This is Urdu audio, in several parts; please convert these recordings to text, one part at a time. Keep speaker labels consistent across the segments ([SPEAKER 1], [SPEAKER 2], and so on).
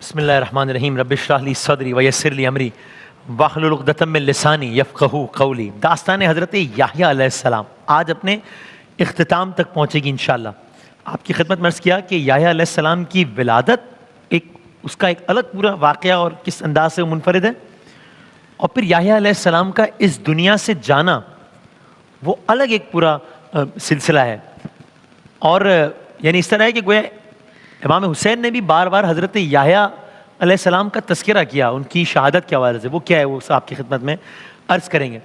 [SPEAKER 1] بسم اللہ الرحمن الرحیم رب اشرح لی صدری ویسر لی امری واحلل عقدۃ من لسانی یفقہوا قولی۔ داستان حضرت یحییٰ علیہ السلام آج اپنے اختتام تک پہنچے گی انشاءاللہ۔ آپ کی خدمت میں عرض کیا کہ یحییٰ علیہ السلام کی ولادت اس کا ایک الگ پورا واقعہ اور کس انداز سے منفرد ہے، اور پھر یحییٰ علیہ السلام کا اس دنیا سے جانا وہ الگ ایک پورا سلسلہ ہے۔ اور یعنی اس طرح ہے کہ گویا امام حسین نے بھی بار بار حضرت یحییٰ علیہ السلام کا تذکرہ کیا ان کی شہادت کے حوالے سے۔ وہ کیا ہے وہ آپ کی خدمت میں عرض کریں گے۔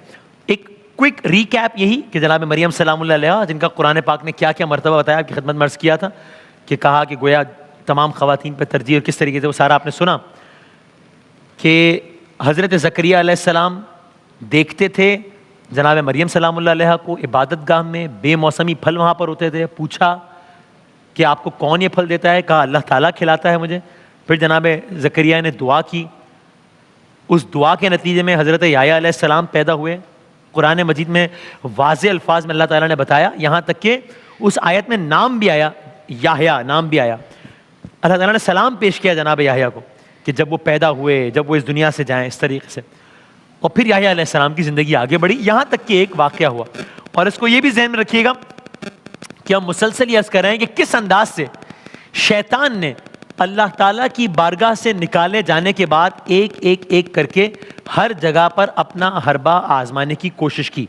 [SPEAKER 1] ایک کوئک ریکیپ یہی کہ جناب مریم سلام اللہ علیہا جن کا قرآن پاک نے کیا کیا مرتبہ بتایا آپ کی خدمت میں عرض کیا تھا کہ کہا کہ گویا تمام خواتین پہ ترجیح اور کس طریقے سے وہ سارا آپ نے سنا کہ حضرت زکریا علیہ السلام دیکھتے تھے جناب مریم سلام اللہ علیہا کو عبادت گاہ میں، بے موسمی پھل وہاں پر ہوتے تھے، پوچھا کہ آپ کو کون یہ پھل دیتا ہے؟ کہا اللہ تعالیٰ کھلاتا ہے مجھے۔ پھر جناب زکریا نے دعا کی، اس دعا کے نتیجے میں حضرت یحییٰ علیہ السلام پیدا ہوئے۔ قرآن مجید میں واضح الفاظ میں اللہ تعالیٰ نے بتایا، یہاں تک کہ اس آیت میں نام بھی آیا، یحییٰ نام بھی آیا۔ اللہ تعالیٰ نے سلام پیش کیا جناب یحییٰ کو کہ جب وہ پیدا ہوئے، جب وہ اس دنیا سے جائیں اس طریقے سے۔ اور پھر یحییٰ علیہ السلام کی زندگی آگے بڑھی، یہاں تک کہ ایک واقعہ ہوا، اور اس کو یہ بھی ذہن میں رکھیے گا کہ ہم مسلسل یہ عرض کر رہے ہیں کہ کس انداز سے شیطان نے اللہ تعالیٰ کی بارگاہ سے نکالے جانے کے بعد ایک ایک ایک کر کے ہر جگہ پر اپنا حربہ آزمانے کی کوشش کی۔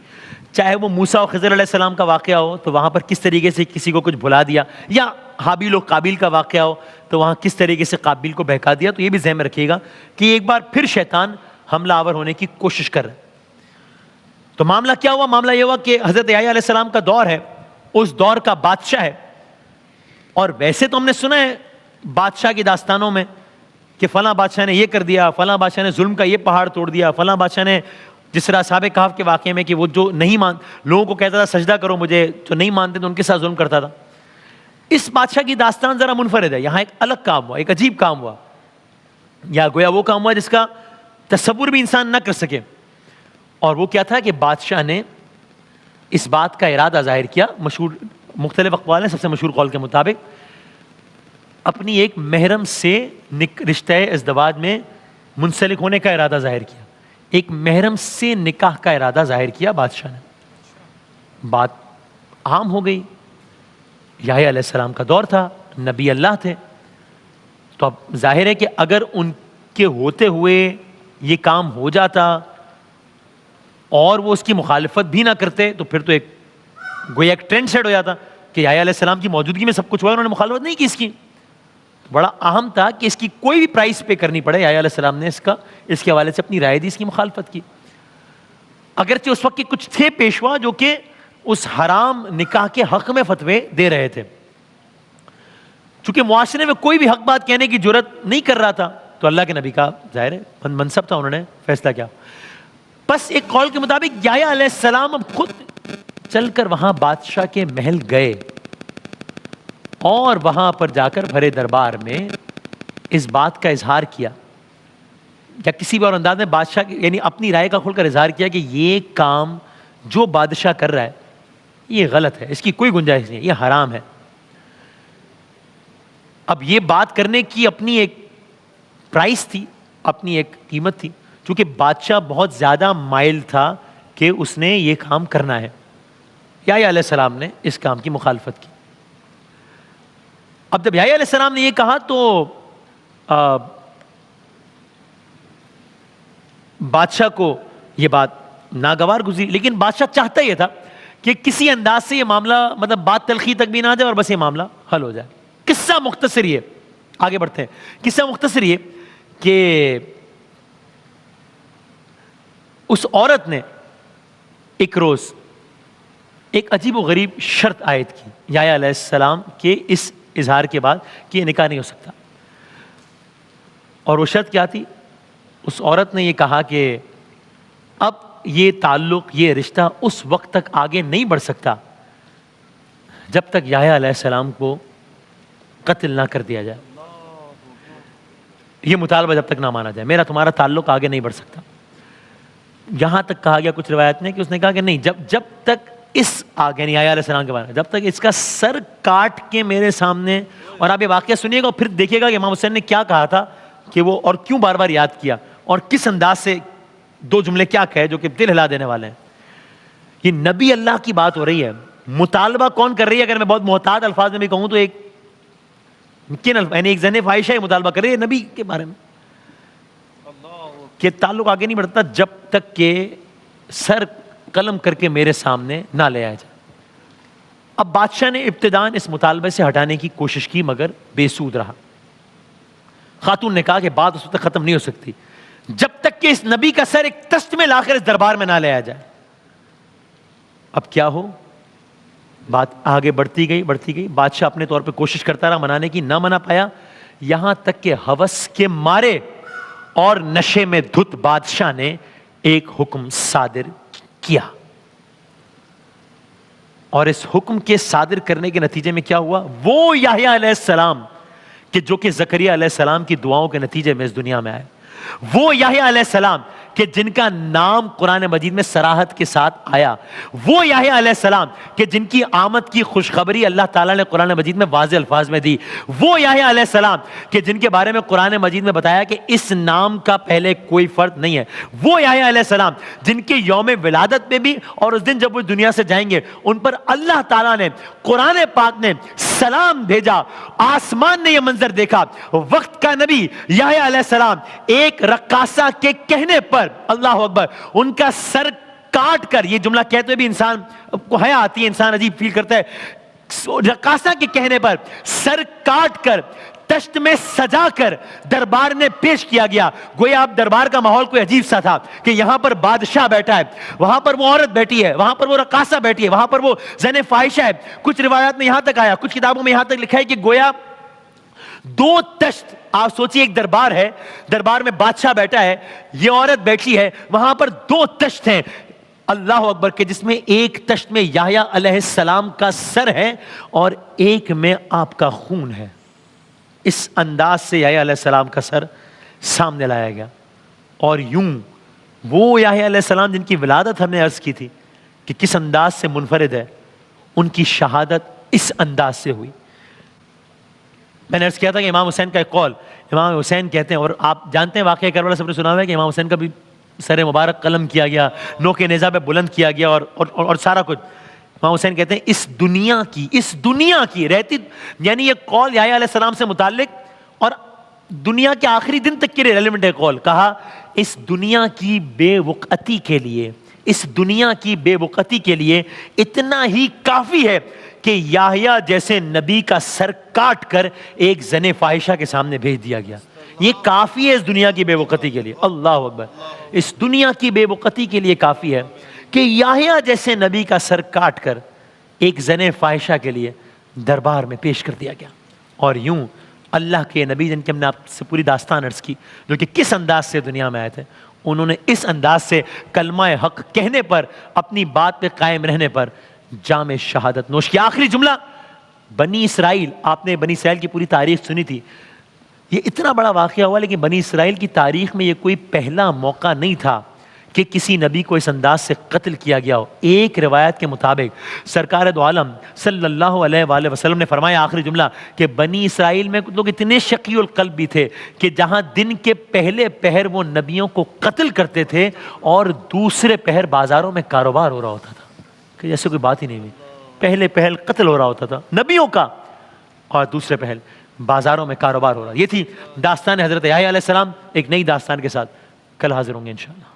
[SPEAKER 1] چاہے وہ موسیٰ و خضر علیہ السلام کا واقعہ ہو تو وہاں پر کس طریقے سے کسی کو کچھ بھلا دیا، یا حابیل و قابیل کا واقعہ ہو تو وہاں کس طریقے سے قابیل کو بہکا دیا۔ تو یہ بھی ذہن میں رکھیے گا کہ ایک بار پھر شیطان حملہ آور ہونے کی کوشش کر رہا ہے۔ تو معاملہ کیا ہوا؟ معاملہ یہ ہوا کہ حضرت یحییٰ علیہ السلام کا دور ہے، اس دور کا بادشاہ ہے، اور ویسے تو ہم نے سنا ہے بادشاہ کی داستانوں میں کہ فلاں بادشاہ نے یہ کر دیا، فلاں بادشاہ نے ظلم کا یہ پہاڑ توڑ دیا، فلاں بادشاہ نے جس طرح اصحاب کہف کے واقعے میں کہ وہ جو نہیں لوگوں کو کہتا تھا سجدہ کرو مجھے، جو نہیں مانتے تو ان کے ساتھ ظلم کرتا تھا۔ اس بادشاہ کی داستان ذرا منفرد ہے، یہاں ایک الگ کام ہوا، ایک عجیب کام ہوا، یا گویا وہ کام ہوا جس کا تصور بھی انسان نہ کر سکے۔ اور وہ کیا تھا کہ بادشاہ نے اس بات کا ارادہ ظاہر کیا، مشہور مختلف اقوال ہیں، سب سے مشہور قول کے مطابق اپنی ایک محرم سے رشتہ ازدواج میں منسلک ہونے کا ارادہ ظاہر کیا، ایک محرم سے نکاح کا ارادہ ظاہر کیا بادشاہ نے۔ بات عام ہو گئی، یحییٰ علیہ السلام کا دور تھا، نبی اللہ تھے، تو اب ظاہر ہے کہ اگر ان کے ہوتے ہوئے یہ کام ہو جاتا اور وہ اس کی مخالفت بھی نہ کرتے تو پھر تو ایک گویا ایک ٹرینڈ سیٹ ہو جاتا کہ یحییٰ علیہ السلام کی موجودگی میں سب کچھ ہوا، انہوں نے مخالفت نہیں کی اس کی۔ بڑا اہم تھا کہ اس کی کوئی بھی پرائز پے کرنی پڑے۔ یحییٰ علیہ السلام نے اس کے حوالے سے اپنی رائے دی، اس کی مخالفت کی، اگرچہ اس وقت کے کچھ تھے پیشوا جو کہ اس حرام نکاح کے حق میں فتوے دے رہے تھے۔ چونکہ معاشرے میں کوئی بھی حق بات کہنے کی جرت نہیں کر رہا تھا تو اللہ کے نبی کا ظاہر ہے منصب تھا، انہوں نے فیصلہ کیا۔ بس ایک قول کے مطابق یحییٰ علیہ السلام خود چل کر وہاں بادشاہ کے محل گئے اور وہاں پر جا کر بھرے دربار میں اس بات کا اظہار کیا، یا کسی بھی اور انداز میں بادشاہ یعنی اپنی رائے کا کھل کر اظہار کیا کہ یہ کام جو بادشاہ کر رہا ہے یہ غلط ہے، اس کی کوئی گنجائش نہیں ہے، یہ حرام ہے۔ اب یہ بات کرنے کی اپنی ایک پرائس تھی، اپنی ایک قیمت تھی، چونکہ بادشاہ بہت زیادہ مائل تھا کہ اس نے یہ کام کرنا ہے۔ یحییٰ علیہ السلام نے اس کام کی مخالفت کی۔ اب جب یحییٰ علیہ السلام نے یہ کہا تو بادشاہ کو یہ بات ناگوار گزری، لیکن بادشاہ چاہتا یہ تھا کہ کسی انداز سے یہ معاملہ مطلب بات تلخی تک بھی نہ جائے اور بس یہ معاملہ حل ہو جائے۔ قصہ مختصر یہ، آگے بڑھتے ہیں، قصہ مختصر یہ کہ اس عورت نے ایک روز ایک عجیب و غریب شرط عائد کی یحییٰ علیہ السلام کے اس اظہار کے بعد کہ یہ نکاح نہیں ہو سکتا۔ اور وہ شرط کیا تھی؟ اس عورت نے یہ کہا کہ اب یہ تعلق، یہ رشتہ اس وقت تک آگے نہیں بڑھ سکتا جب تک یحییٰ علیہ السلام کو قتل نہ کر دیا جائے، یہ مطالبہ جب تک نہ مانا جائے، میرا تمہارا تعلق آگے نہیں بڑھ سکتا۔ یہاں تک کہا گیا کچھ روایت میں کہ اس نے کہا کہ نہیں، جب تک اس آگے نہیں، یحییٰ علیہ السلام کے بارے میں، جب تک اس کا سر کاٹ کے میرے سامنے، اور آپ یہ واقعہ سنیے گا اور پھر دیکھیے گا کہ امام حسین نے کیا کہا تھا کہ وہ اور کیوں بار بار یاد کیا اور کس انداز سے دو جملے کیا کہے جو کہ دل ہلا دینے والے ہیں. یہ نبی اللہ کی بات ہو رہی ہے. مطالبہ کون کر رہی ہے؟ اگر میں بہت محتاط الفاظ میں بھی کہوں تو ایک یعنی ایک زن فاحشہ مطالبہ کر رہی ہے نبی کے بارے میں کہ تعلق آگے نہیں بڑھتا جب تک کہ سر قلم کر کے میرے سامنے نہ لے آیا جائے. اب بادشاہ نے ابتداً اس مطالبے سے ہٹانے کی کوشش کی مگر بے سود رہا. خاتون نے کہا کہ بات اس وقت تک ختم نہیں ہو سکتی جب تک کہ اس نبی کا سر ایک تشت میں لا کر اس دربار میں نہ لے آیا جائے. اب کیا ہو؟ بات آگے بڑھتی گئی. بادشاہ اپنے طور پہ کوشش کرتا رہا منانے کی, نہ منا پایا. یہاں تک کہ ہوس کے مارے اور نشے میں دھت بادشاہ نے ایک حکم صادر کیا. اور اس حکم کے صادر کرنے کے نتیجے میں کیا ہوا؟ وہ یحییٰ علیہ السلام کہ جو کہ زکریا علیہ السلام کی دعاؤں کے نتیجے میں اس دنیا میں آئے, وہ یحییٰ علیہ السلام کہ جن کا نام قرآن مجید میں صراحت کے ساتھ آیا, وہ یحییٰ علیہ السلام کہ جن کی آمد کی خوشخبری اللہ تعالیٰ نے قرآن مجید میں واضح الفاظ میں دی, وہ یحییٰ علیہ السلام کہ جن کے بارے میں قرآن مجید میں بتایا کہ اس نام کا پہلے کوئی فرد نہیں ہے, وہ یحییٰ علیہ السلام جن کے یوم ولادت میں بھی اور اس دن جب وہ دنیا سے جائیں گے ان پر اللہ تعالیٰ نے قرآن پاک نے سلام بھیجا. آسمان نے یہ منظر دیکھا, وقت کا نبی یحییٰ علیہ السلام ایک رقاصہ کے کہنے پر, اللہ اکبر, ان کا سر کاٹ کر, یہ جملہ کہتے ہوئے بھی انسان کو حیا آتی ہے, انسان عجیب فیل کرتا ہے, رقاصہ کے کہنے پر سر کاٹ کر تشت میں سجا کر دربار میں پیش کیا گیا. گویا اب دربار کا ماحول کوئی عجیب سا تھا کہ یہاں پر بادشاہ بیٹھا ہے, وہاں پر وہ عورت بیٹھی ہے, وہاں پر وہ رقاصہ بیٹھی ہے, وہاں پر وہ زن فاحشہ ہے. کچھ روایات میں یہاں تک آیا, کچھ کتابوں میں یہاں تک لکھا ہے کہ گویا دو تشت, آپ سوچئے ایک دربار ہے, دربار میں بادشاہ بیٹھا ہے, یہ عورت بیٹھی ہے, وہاں پر دو تشت ہیں, اللہ اکبر, کہ جس میں ایک تشت میں یحییٰ علیہ السلام کا سر ہے اور ایک میں آپ کا خون ہے. اس انداز سے یحییٰ علیہ السلام کا سر سامنے لایا گیا. اور یوں وہ یحییٰ علیہ السلام جن کی ولادت ہم نے عرض کی تھی کہ کس انداز سے منفرد ہے, ان کی شہادت اس انداز سے ہوئی. میں نے عرض کیا تھا کہ امام حسین کا ایک قول, امام حسین کہتے ہیں, اور آپ جانتے ہیں واقعہ کربلا سب نے سنا ہوا ہے کہ امام حسین کا بھی سر مبارک قلم کیا گیا, نوک نیزہ پہ بلند کیا گیا اور سارا کچھ. امام حسین کہتے ہیں اس دنیا کی رہتی, یعنی یہ قول یحییٰ علیہ السلام سے متعلق اور دنیا کے آخری دن تک کے لیے ریلیونٹ ہے قول. کہا اس دنیا کی بے وقعتی کے لیے, اس دنیا کی بے وقعتی کے لیے اتنا ہی کافی ہے کہ یحییٰ جیسے نبی کا سر کاٹ کر ایک زن فاحشہ کے سامنے بھیج دیا گیا. یہ کافی ہے اس دنیا کی بے وقعتی کے لیے. اللہ اکبر, اس دنیا کی بے وقعتی کے لیے کافی ہے کہ یحییٰ جیسے نبی کا سر کاٹ کر ایک زن فاحشہ کے لیے دربار میں پیش کر دیا گیا. اور یوں اللہ کے نبی جن کی ہم نے آپ سے پوری داستان عرض کی, جو کہ کس انداز سے دنیا میں آئے تھے, انہوں نے اس انداز سے کلمہ حق کہنے پر, اپنی بات پہ قائم رہنے پر جام شہادت نوش کیا. آخری جملہ, بنی اسرائیل, آپ نے بنی اسرائیل کی پوری تاریخ سنی تھی, یہ اتنا بڑا واقعہ ہوا, لیکن بنی اسرائیل کی تاریخ میں یہ کوئی پہلا موقع نہیں تھا کہ کسی نبی کو اس انداز سے قتل کیا گیا ہو. ایک روایت کے مطابق سرکار دو عالم صلی اللہ علیہ وآلہ وسلم نے فرمایا, آخری جملہ, کہ بنی اسرائیل میں لوگ اتنے شقی القلب بھی تھے کہ جہاں دن کے پہلے پہر وہ نبیوں کو قتل کرتے تھے اور دوسرے پہر بازاروں میں کاروبار ہو رہا ہوتا تھا, کہ جیسے کوئی بات ہی نہیں ہوئی. پہلے پہل قتل ہو رہا ہوتا تھا نبیوں کا, اور دوسرے پہل بازاروں میں کاروبار ہو رہا. یہ تھی داستان حضرت یحییٰ علیہ السلام. ایک نئی داستان کے ساتھ کل حاضر ہوں گے انشاءاللہ.